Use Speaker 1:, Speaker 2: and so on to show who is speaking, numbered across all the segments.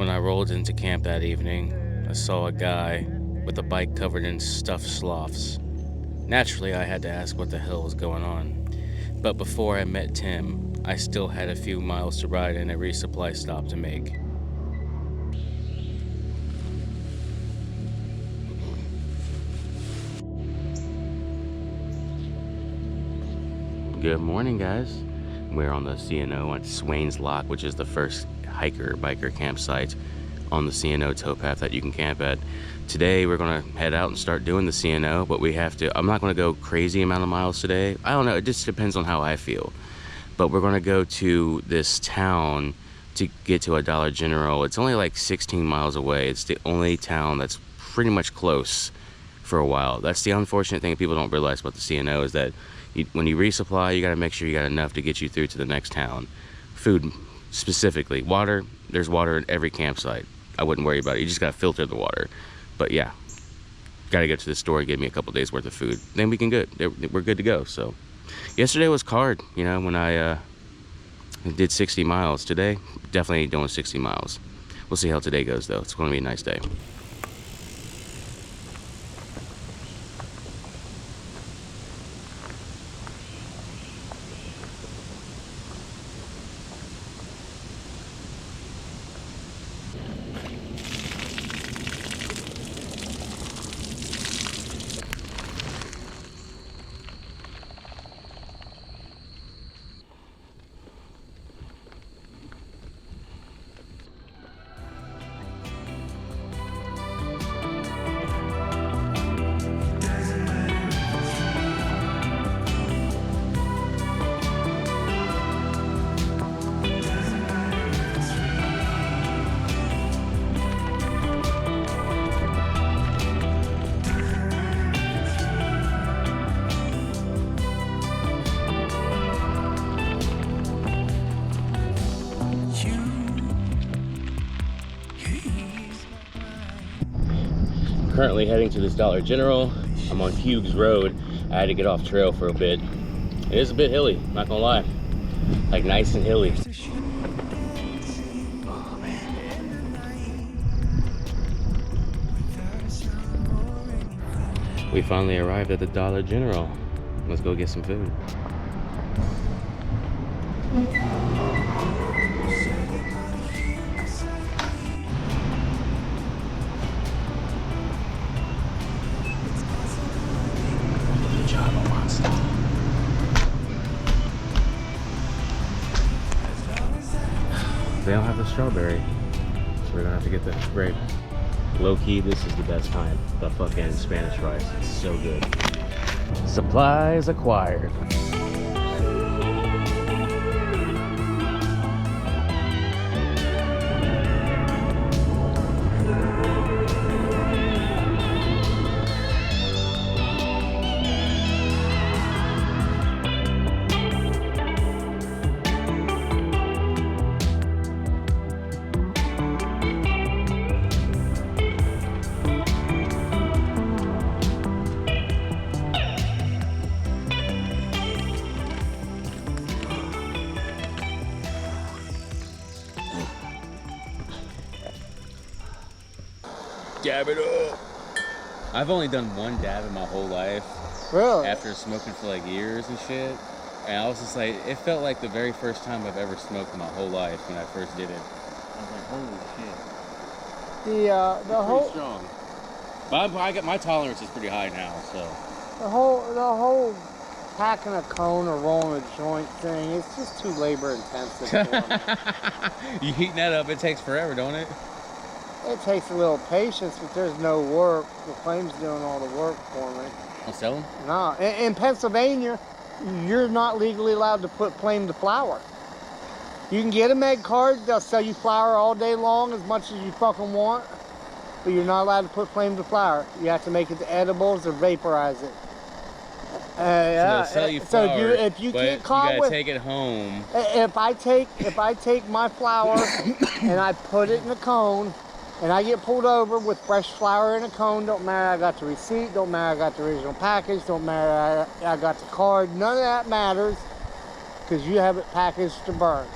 Speaker 1: When I rolled into camp that evening, I saw a guy with a bike covered in stuffed sloths. Naturally, I had to ask what the hell was going on. But before I met Tim, I still had a few miles to ride and a resupply stop to make. Good morning, guys. We're on the C&O at Swain's Lock, which is the first biker campsite on the C&O towpath that you can camp at. Today we're gonna head out and start doing the C&O, but I'm not gonna go crazy amount of miles today. I don't know, it just depends on how I feel. But we're gonna go to this town to get to a Dollar General. It's only like 16 miles away. It's the only town that's pretty much close for a while. That's the unfortunate thing people don't realize about the C&O is that when you resupply, you gotta make sure you got enough to get you through to the next town. Food specifically, water, there's water in every campsite. I wouldn't worry about it. You just gotta filter the water. But yeah, gotta get to the store and get me a couple days worth of food. Then we're good to go. So yesterday was hard, you know, when I did 60 miles. Today, definitely doing 60 miles. We'll see how today goes though. It's gonna be a nice day. Currently heading to this Dollar General. I'm on Hughes Road. I had to get off trail for a bit. It is a bit hilly, not gonna lie. Like nice and hilly. Oh man. We finally arrived at the Dollar General. Let's go get some food. They don't have the strawberry, so we're gonna have to get the grape. Low key, this is the best kind. The fucking Spanish rice. It's so good. Supplies acquired. Dab it up. I've only done one dab in my whole life.
Speaker 2: Really?
Speaker 1: After smoking for like years and shit. And I was just like, it felt like the very first time I've ever smoked in my whole life when I first did it. I was like, holy shit.
Speaker 2: The whole
Speaker 1: strong. But I got my tolerance is pretty high now, so.
Speaker 2: the whole packing a cone or rolling a joint thing, it's just too labor intensive for me.
Speaker 1: You heating that up, it takes forever, don't it?
Speaker 2: It takes a little patience, but there's no work. The flame's doing all the work for me.
Speaker 1: I'll sell them?
Speaker 2: No, in Pennsylvania, you're not legally allowed to put flame to flour. You can get a med card, they'll sell you flour all day long as much as you fucking want, but you're not allowed to put flame to flour. You have to make it to edibles or vaporize it.
Speaker 1: So sell you flour,
Speaker 2: so if you get caught
Speaker 1: you
Speaker 2: with,
Speaker 1: gotta take it home.
Speaker 2: If I take my flour and I put it in a cone, and I get pulled over with fresh flour in a cone, don't matter I got the receipt, don't matter I got the original package, don't matter I got the card, none of that matters, because you have it packaged to burn.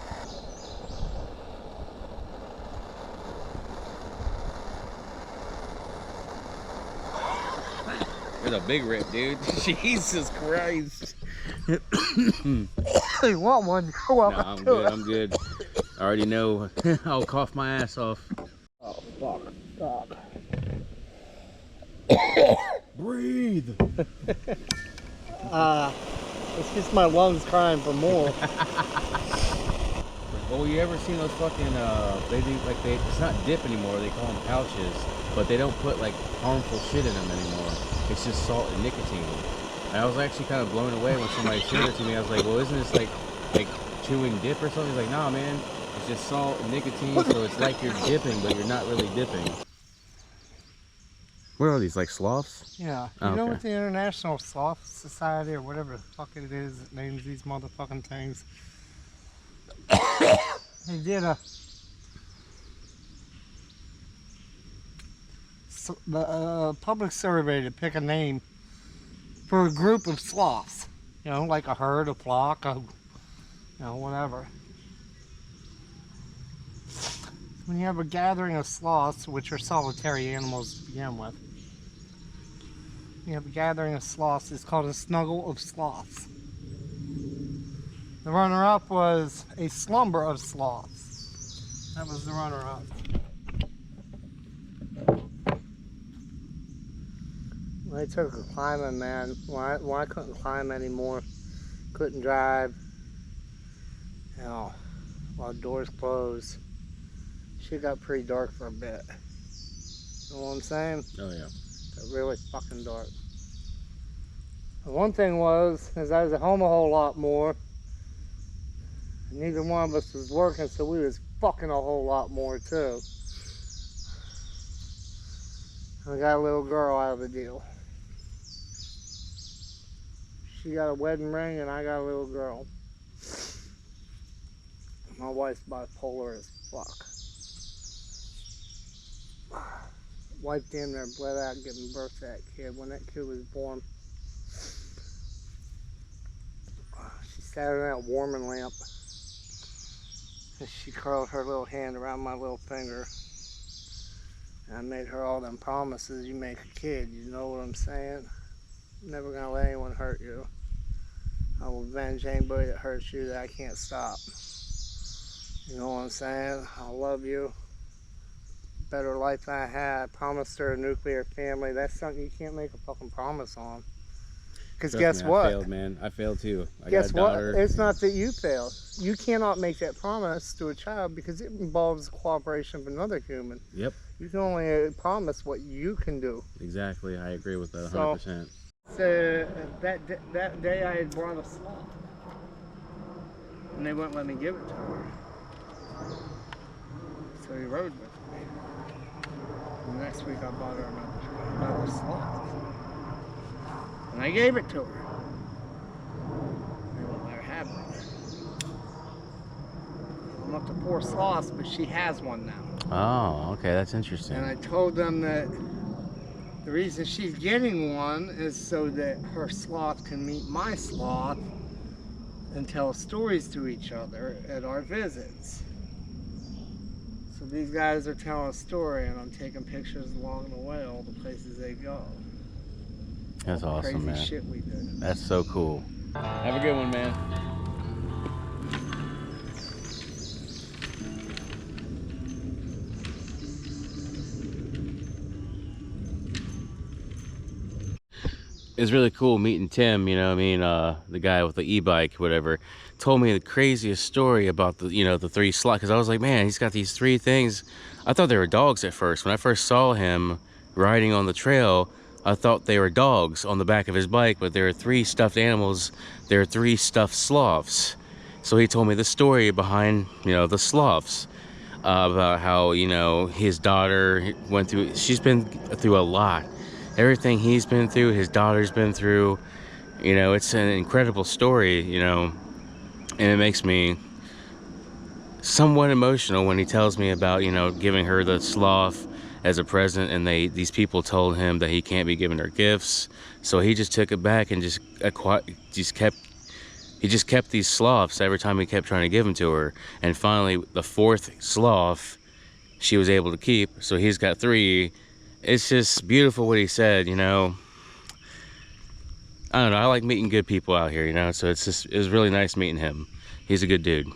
Speaker 1: There's a big rip, dude. Jesus Christ.
Speaker 2: You want one? You're welcome.
Speaker 1: Nah, I'm good. I'm good. I already know. I'll cough my ass off.
Speaker 2: Oh, fuck. Stop.
Speaker 1: Breathe.
Speaker 2: It's just my lungs crying for more.
Speaker 1: Well, you ever seen those fucking, it's not dip anymore, they call them pouches, but they don't put like harmful shit in them anymore. It's just salt and nicotine. And I was actually kind of blown away when somebody showed it to me. I was like, well, isn't this like chewing dip or something? He's like, nah, man, it's just salt and nicotine, so it's like you're dipping, but you're not really dipping. What are these, like sloths?
Speaker 2: Yeah.
Speaker 1: Oh,
Speaker 2: You know
Speaker 1: okay.
Speaker 2: what the International Sloth Society or whatever the fuck it is that names these motherfucking things? They did a public survey to pick a name for a group of sloths. You know, like a herd, a flock, whatever. When you have a gathering of sloths, which are solitary animals to begin with, you have a gathering of sloths, it's called a snuggle of sloths. The runner-up was a slumber of sloths. That was the runner-up. I took a climbing, man. When I couldn't climb anymore, couldn't drive, while doors closed, shit got pretty dark for a bit. You know what I'm saying?
Speaker 1: Oh yeah.
Speaker 2: Got really fucking dark. The one thing was, is I was at home a whole lot more. Neither one of us was working, so we was fucking a whole lot more too. I got a little girl out of the deal. She got a wedding ring and I got a little girl. My wife's bipolar as fuck. Wife damn near bled out giving birth to that kid. When that kid was born, she sat in that warming lamp and she curled her little hand around my little finger. And I made her all them promises you make a kid, you know what I'm saying? I'm never gonna let anyone hurt you. I will avenge anybody that hurts you that I can't stop. You know what I'm saying? I love you. Better life than I had. I promised her a nuclear family. That's something you can't make a fucking promise on. Because guess what?
Speaker 1: I failed, man. I failed too.
Speaker 2: Guess what? It's not that you failed. You cannot make that promise to a child because it involves the cooperation of another human.
Speaker 1: Yep.
Speaker 2: You can only promise what you can do.
Speaker 1: Exactly. I agree with that 100%.
Speaker 2: So that day I had brought a sloth. And they wouldn't let me give it to her. So he rode with me. And the next week I bought her another sloth. And I gave it to her. They won't let her have it. I'm up to 4 sloths, but she has one now.
Speaker 1: Oh, okay, that's interesting.
Speaker 2: And I told them that the reason she's getting one is so that her sloth can meet my sloth and tell stories to each other at our visits. So these guys are telling a story and I'm taking pictures along the way, all the places they go.
Speaker 1: That's awesome,
Speaker 2: Crazy
Speaker 1: man.
Speaker 2: shit we did.
Speaker 1: That's so cool. Have a good one, man. It's really cool meeting Tim, you know what I mean, the guy with the e-bike, whatever, told me the craziest story about the, the 3 sloths, because I was like, man, he's got these 3 things. I thought they were dogs at first. When I first saw him riding on the trail, I thought they were dogs on the back of his bike, but there are 3 stuffed animals. There are 3 stuffed sloths. So he told me the story behind, the sloths, about how, his daughter went through, she's been through a lot. Everything he's been through, his daughter's been through, it's an incredible story, and it makes me somewhat emotional when he tells me about, giving her the sloth as a present, and these people told him that he can't be giving her gifts, so he just took it back and just kept these sloths every time he kept trying to give them to her, and finally the 4th sloth she was able to keep, so he's got 3. It's just beautiful what he said, I don't know, I like meeting good people out here, you know, so it was really nice meeting him. He's a good dude.